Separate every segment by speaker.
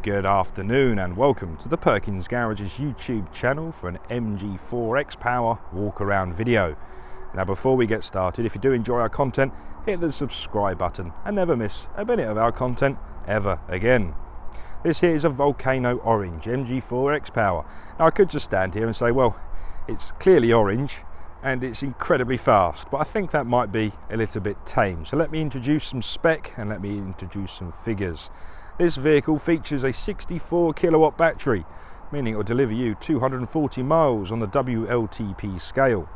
Speaker 1: Good afternoon and welcome to the Perkins Garage's YouTube channel for an MG4 X-Power walk-around video. Now before we get started, if you do enjoy our content, hit the subscribe button and never miss a minute of our content ever again. This here is a Volcano Orange MG4 X-Power. Now I could just stand here and say, well, it's clearly orange and it's incredibly fast, but I think that might be a little bit tame. So let me introduce some spec and let me introduce some figures. This vehicle features a 64 kilowatt battery, meaning it will deliver you 240 miles on the WLTP scale.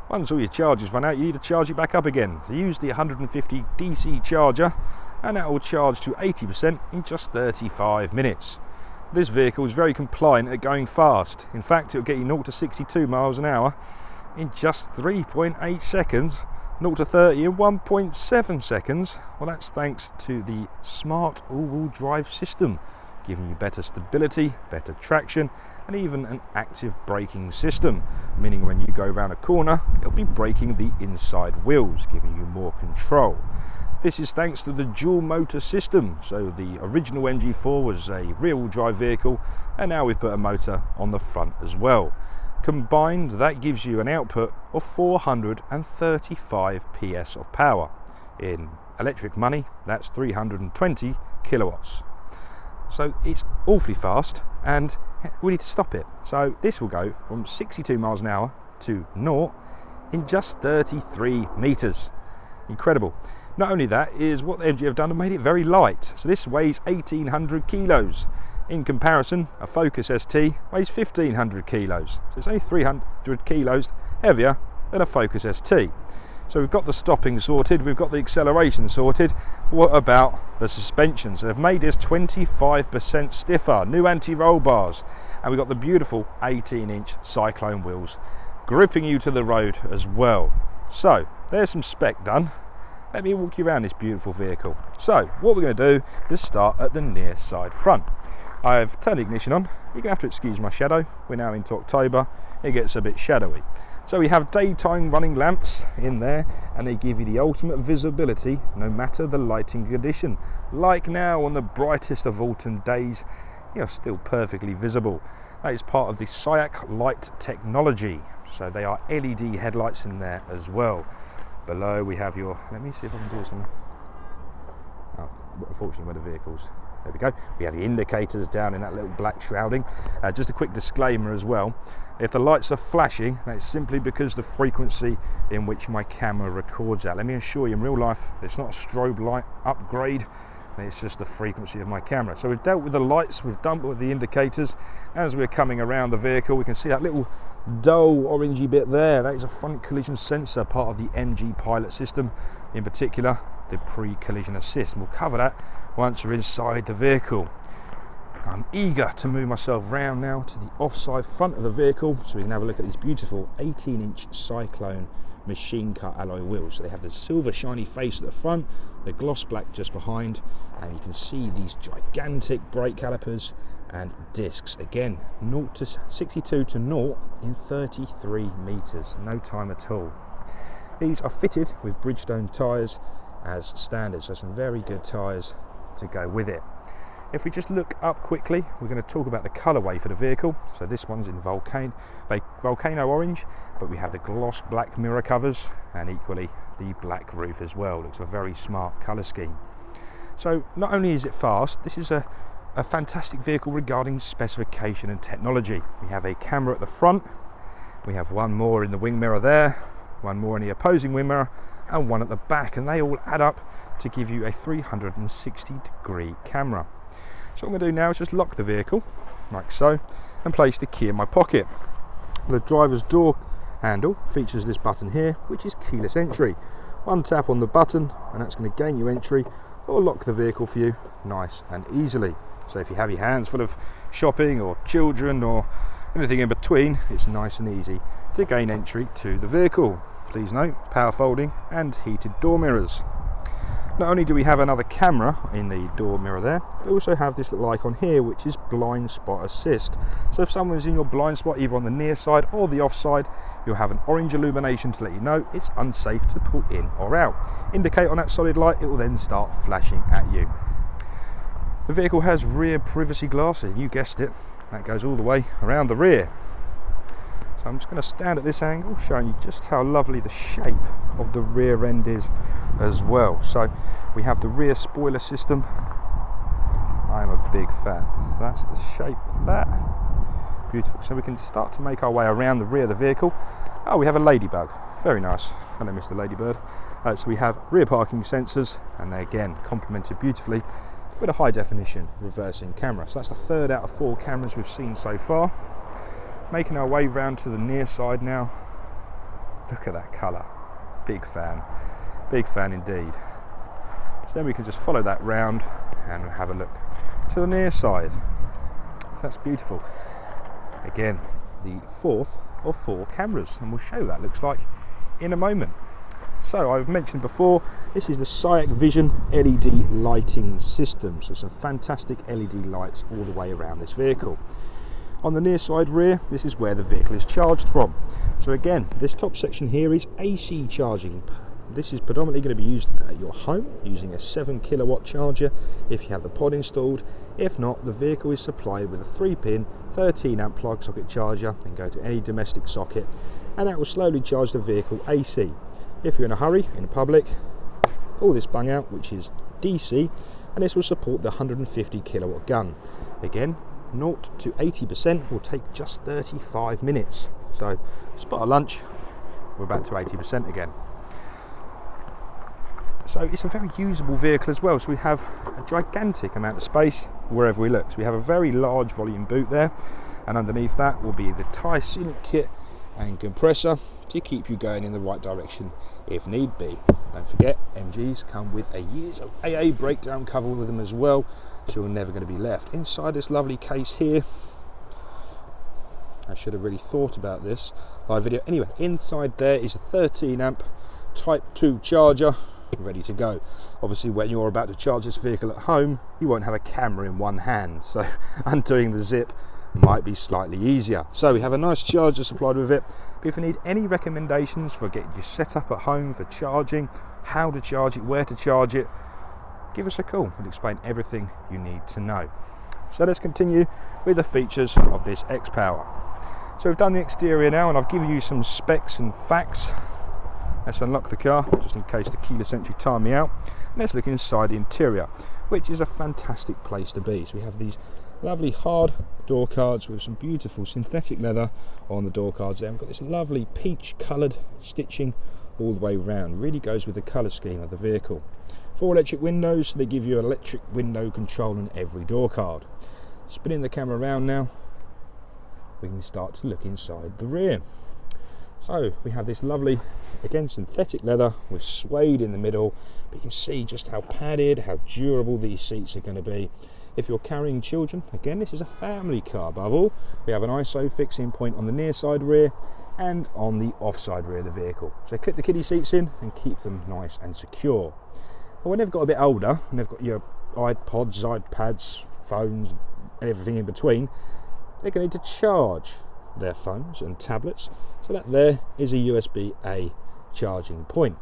Speaker 1: Once all your charges run out, you need to charge it back up again. So use the 150 DC charger and that will charge to 80% in just 35 minutes. This vehicle is very compliant at going fast. In fact, it will get you 0 to 62 miles an hour in just 3.8 seconds. 0 to 30 in 1.7 seconds. Well, that's thanks to the smart all-wheel drive system, giving you better stability, better traction, and even an active braking system, meaning when you go around a corner, it'll be braking the inside wheels, giving you more control. This is thanks to the dual motor system. So the original MG4 was a rear-wheel drive vehicle, and now we've put a motor on the front as well. Combined, that gives you an output of 435 PS of power. In electric money, that's 320 kilowatts. So it's awfully fast and we need to stop it. So this will go from 62 miles an hour to 0 in just 33 meters. Incredible. Not only that, is what the MG have done and made it very light. So this weighs 1800 kilos. In comparison, a Focus ST weighs 1500 kilos. So it's only 300 kilos heavier than a Focus ST. So we've got the stopping sorted, we've got the acceleration sorted. What about the suspension? So they've made this 25% stiffer, new anti-roll bars, and we've got the beautiful 18-inch Cyclone wheels gripping you to the road as well. So there's some spec done. Let me walk you around this beautiful vehicle. So what we're going to do is start at the near side front. I've turned the ignition on. You're going to have to excuse my shadow. We're now into October. It gets a bit shadowy. So we have daytime running lamps in there, and they give you the ultimate visibility no matter the lighting condition. Like now on the brightest of autumn days, you're still perfectly visible. That is part of the SIAC light technology. So they are LED headlights in there as well. Below we have your, let me see if I can do something. Oh, unfortunately where the vehicles. There we go. We have the indicators down in that little black shrouding. Just a quick disclaimer as well. If the lights are flashing, that's simply because the frequency in which my camera records at. Let me assure you, in real life, it's not a strobe light upgrade. It's just the frequency of my camera. So we've dealt with the lights, we've done with the indicators. As we're coming around the vehicle, we can see that little dull orangey bit there. That is a front collision sensor, part of the MG pilot system, in particular the pre-collision assist. We'll cover that once we're inside the vehicle. I'm eager to move myself round now to the offside front of the vehicle so we can have a look at these beautiful 18-inch Cyclone machine cut alloy wheels. So they have the silver shiny face at the front, the gloss black just behind, and you can see these gigantic brake calipers and discs. Again, 0 to 62 to 0 in 33 meters, no time at all. These are fitted with Bridgestone tyres as standard, so some very good tyres to go with it. If we just look up quickly, we're going to talk about the colourway for the vehicle. So this one's in Volcano Orange, but we have the gloss black mirror covers and equally the black roof as well. Looks a very smart colour scheme. So not only is it fast, this is a fantastic vehicle regarding specification and technology. We have a camera at the front, we have one more in the wing mirror there, one more in the opposing wing mirror, and one at the back, and they all add up to give you a 360-degree camera. So what I'm going to do now is just lock the vehicle, like so, and place the key in my pocket. The driver's door handle features this button here, which is keyless entry. One tap on the button, and that's going to gain you entry or lock the vehicle for you nice and easily. So if you have your hands full of shopping or children or anything in between, it's nice and easy to gain entry to the vehicle. Please note, power folding and heated door mirrors. Not only do we have another camera in the door mirror there, we also have this little icon here which is blind spot assist. So if someone's in your blind spot either on the near side or the off side, you'll have an orange illumination to let you know it's unsafe to pull in or out. Indicate on that solid light, it will then start flashing at you. The vehicle has rear privacy glass, and you guessed it, that goes all the way around the rear. So I'm just going to stand at this angle, showing you just how lovely the shape of the rear end is as well. So we have the rear spoiler system. I'm a big fan. That's the shape of that. Beautiful. So we can start to make our way around the rear of the vehicle. Oh, we have a ladybug. Very nice. Hello, Mr. Ladybird. So we have rear parking sensors, and they again complemented beautifully with a high definition reversing camera. So that's the third out of 4 cameras we've seen so far. Making our way round to the near side now. Look at that colour. Big fan. Big fan indeed. So then we can just follow that round and have a look to the near side. That's beautiful. Again, the 4th of 4 cameras, and we'll show you what that looks like in a moment. So I've mentioned before, this is the SIAC Vision LED lighting system. So some fantastic LED lights all the way around this vehicle. On the near side rear, this is where the vehicle is charged from. So again, this top section here is AC charging. This is predominantly going to be used at your home using a 7 kilowatt charger if you have the pod installed. If not, the vehicle is supplied with a 3-pin 13 amp plug socket charger and go to any domestic socket, and that will slowly charge the vehicle AC. If you're in a hurry, in public, pull this bung out, which is DC, and this will support the 150 kilowatt gun. Again, 0 to 80% will take just 35 minutes. So spot a lunch, we're back to 80% again. So it's a very usable vehicle as well. So we have a gigantic amount of space wherever we look. So we have a very large volume boot there, and underneath that will be the tyre sealant kit and compressor to keep you going in the right direction if need be. Don't forget, MGs come with a years of AA breakdown cover with them as well, so you're never going to be left. Inside this lovely case here, I should have really thought about this live video. Anyway, inside there is a 13 amp Type 2 charger ready to go. Obviously, when you're about to charge this vehicle at home, you won't have a camera in one hand, so undoing the zip might be slightly easier. So we have a nice charger supplied with it. But if you need any recommendations for getting you set up at home for charging, how to charge it, where to charge it, give us a call. We'll explain everything you need to know. So let's continue with the features of this X-Power. So we've done the exterior now, and I've given you some specs and facts. Let's unlock the car, just in case the keyless entry timed me out. And let's look inside the interior, which is a fantastic place to be. So we have these lovely hard door cards with some beautiful synthetic leather on the door cards there. We've got this lovely peach coloured stitching all the way around. Really goes with the colour scheme of the vehicle. 4 electric windows, so they give you electric window control on every door card. Spinning the camera around now, we can start to look inside the rear. So we have this lovely, again, synthetic leather with suede in the middle, but you can see just how padded, how durable these seats are going to be. If you're carrying children, again, this is a family car above all. We have an ISO fixing point on the near side rear and on the offside rear of the vehicle. So clip the kiddie seats in and keep them nice and secure. But when they've got a bit older and they've got your iPods, iPads, phones, and everything in between, they're going to need to charge their phones and tablets. So that there is a USB-A charging point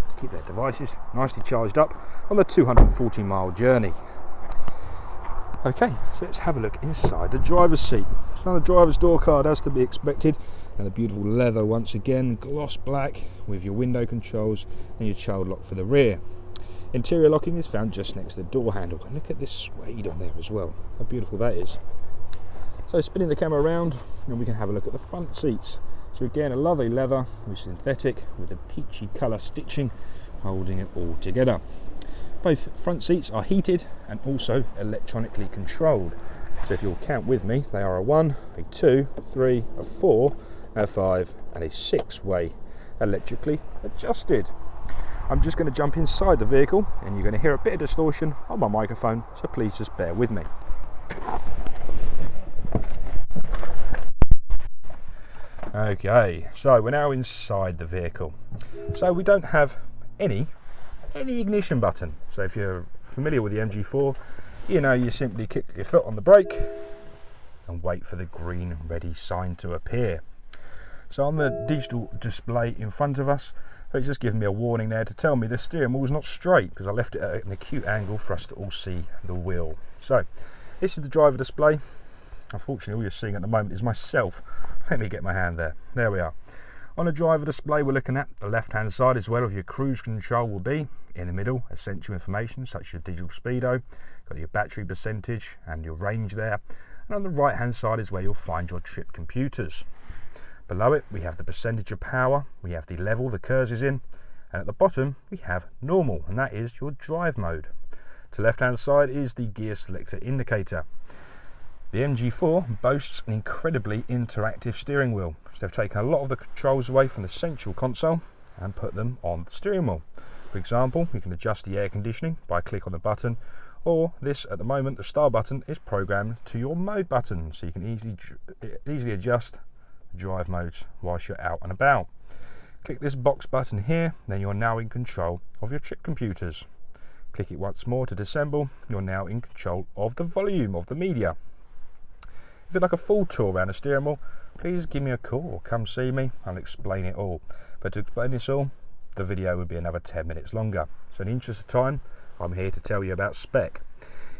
Speaker 1: to keep their devices nicely charged up on the 240-mile journey. Okay, so let's have a look inside the driver's seat. So the driver's door card, as to be expected, and the beautiful leather once again, gloss black with your window controls and your child lock for the rear. Interior locking is found just next to the door handle, and look at this suede on there as well. How beautiful that is. So spinning the camera around, and we can have a look at the front seats. So again, a lovely leather with synthetic with a peachy colour stitching holding it all together. Both front seats are heated and also electronically controlled. So if you'll count with me, they are a 1, a 2, 3, a 4, a 5 and a 6-way electrically adjusted. I'm just going to jump inside the vehicle, and you're going to hear a bit of distortion on my microphone, so please just bear with me. Okay, so we're now inside the vehicle. So we don't have any ignition button. So if you're familiar with the MG4, you know you simply kick your foot on the brake and wait for the green ready sign to appear. So on the digital display in front of us, It's just giving me a warning there to tell me the steering wheel is not straight because I left it at an acute angle for us to all see the wheel. So this is the driver display. Unfortunately, all you're seeing at the moment is myself. Let me get my hand there. There we are. On the driver display, we're looking at the left-hand side is where your cruise control will be. In the middle, essential information such as your digital speedo, got your battery percentage and your range there. And on the right-hand side is where you'll find your trip computers. Below it, we have the percentage of power, we have the level the KERS is in, and at the bottom, we have normal, and that is your drive mode. To the left-hand side is the gear selector indicator. The MG4 boasts an incredibly interactive steering wheel. So they've taken a lot of the controls away from the central console and put them on the steering wheel. For example, you can adjust the air conditioning by click on the button, or this, at the moment, the start button is programmed to your mode button, so you can easily adjust drive modes whilst you're out and about. Click this box button here, then you're now in control of your trip computers. Click it once more to disassemble, you're now in control of the volume of the media. If you'd like a full tour around the steering wheel, please give me a call or come see me, I'll explain it all. But to explain this all, the video would be another 10 minutes longer. So in the interest of time, I'm here to tell you about spec.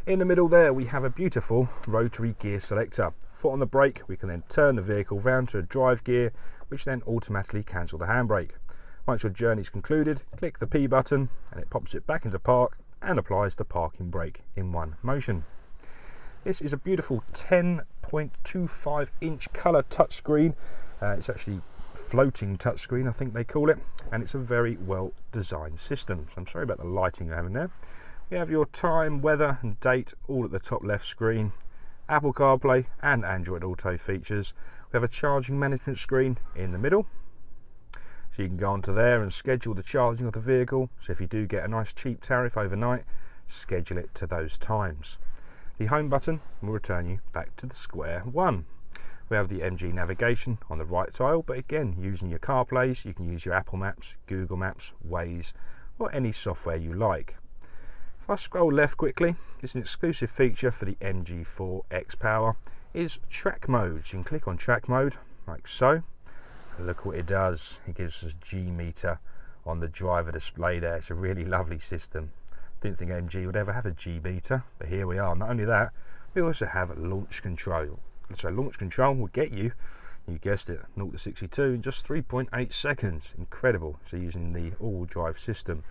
Speaker 1: In the middle there, we have a beautiful rotary gear selector. Foot on the brake, we can then turn the vehicle round to a drive gear, which then automatically cancel the handbrake. Once your journey is concluded, click the P button and it pops it back into park and applies the parking brake in one motion. This is a beautiful 10.25 inch colour touchscreen. It's actually floating touchscreen, I think they call it, and it's a very well designed system. So I'm sorry about the lighting you're having there. You have your time, weather and date all at the top left screen. Apple CarPlay and Android Auto features. We have a charging management screen in the middle, so you can go onto there and schedule the charging of the vehicle. So if you do get a nice cheap tariff overnight, schedule it to those times. The home button will return you back to the square one. We have the MG navigation on the right tile, but again, using your CarPlays, you can use your Apple Maps, Google Maps, Waze, or any software you like. If I scroll left quickly, this is an exclusive feature for the MG4 X-Power, is track mode. So you can click on track mode, like so, and look what it does. It gives us G meter on the driver display there. It's a really lovely system. Didn't think MG would ever have a G meter, but here we are. Not only that, we also have launch control. So launch control will get you guessed it, 0 to 62 in just 3.8 seconds. Incredible. So using the all-wheel drive system.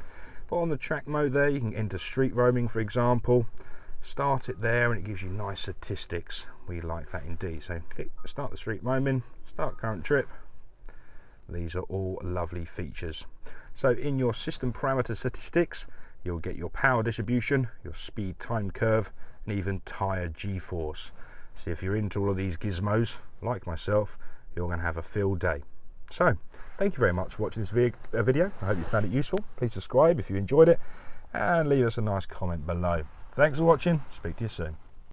Speaker 1: But on the track mode there, you can enter street roaming, for example. Start it there and it gives you nice statistics. We like that indeed. So click start the street roaming, start current trip. These are all lovely features. So in your system parameter statistics, you'll get your power distribution, your speed time curve, and even tyre G-force. So if you're into all of these gizmos, like myself, you're going to have a field day. So, thank you very much for watching this video. I hope you found it useful. Please subscribe if you enjoyed it, and leave us a nice comment below. Thanks for watching. Speak to you soon.